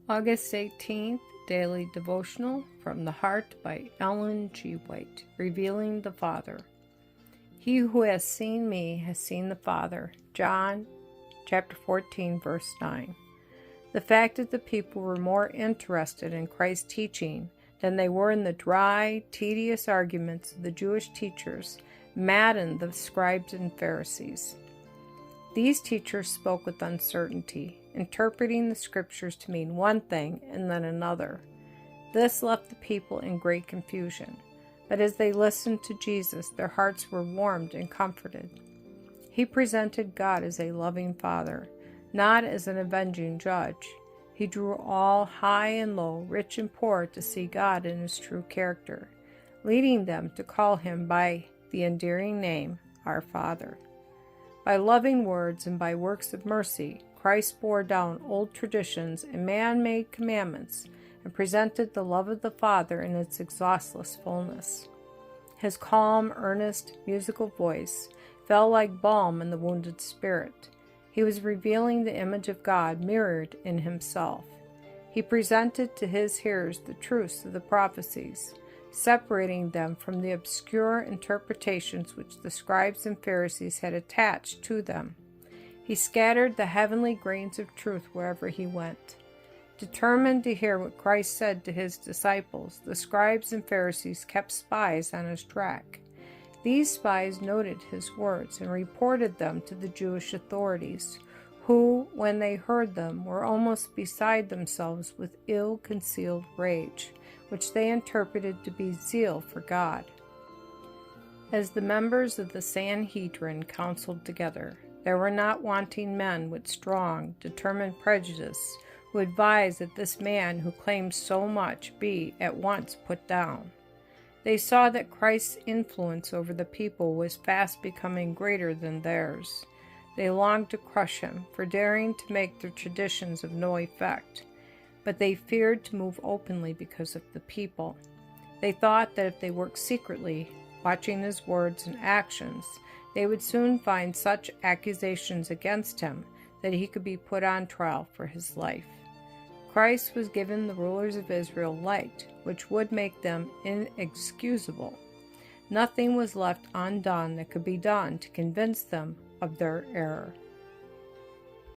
August 18th, Daily Devotional from the Heart by Ellen G. White, Revealing the Father. He who has seen me has seen the Father. John chapter 14, verse 9. The fact that the people were more interested in Christ's teaching than they were in the dry, tedious arguments of the Jewish teachers maddened the scribes and Pharisees. These teachers spoke with uncertainty, interpreting the scriptures to mean one thing and then another. This left the people in great confusion, but as they listened to Jesus, their hearts were warmed and comforted. He presented God as a loving Father, not as an avenging judge. He drew all, high and low, rich and poor, to see God in His true character, leading them to call Him by the endearing name, Our Father. By loving words and by works of mercy, Christ bore down old traditions and man-made commandments and presented the love of the Father in its exhaustless fullness. His calm, earnest, musical voice fell like balm in the wounded spirit. He was revealing the image of God mirrored in Himself. He presented to His hearers the truths of the prophecies, separating them from the obscure interpretations which the scribes and Pharisees had attached to them. He scattered the heavenly grains of truth wherever He went. Determined to hear what Christ said to His disciples, the scribes and Pharisees kept spies on His track. These spies noted His words and reported them to the Jewish authorities, who, when they heard them, were almost beside themselves with ill-concealed rage, which they interpreted to be zeal for God. As the members of the Sanhedrin counseled together, there were not wanting men with strong, determined prejudice who advised that this man who claimed so much be at once put down. They saw that Christ's influence over the people was fast becoming greater than theirs. They longed to crush Him for daring to make their traditions of no effect, but they feared to move openly because of the people. They thought that if they worked secretly, watching His words and actions, they would soon find such accusations against Him that He could be put on trial for His life. Christ was given the rulers of Israel light, which would make them inexcusable. Nothing was left undone that could be done to convince them of their error.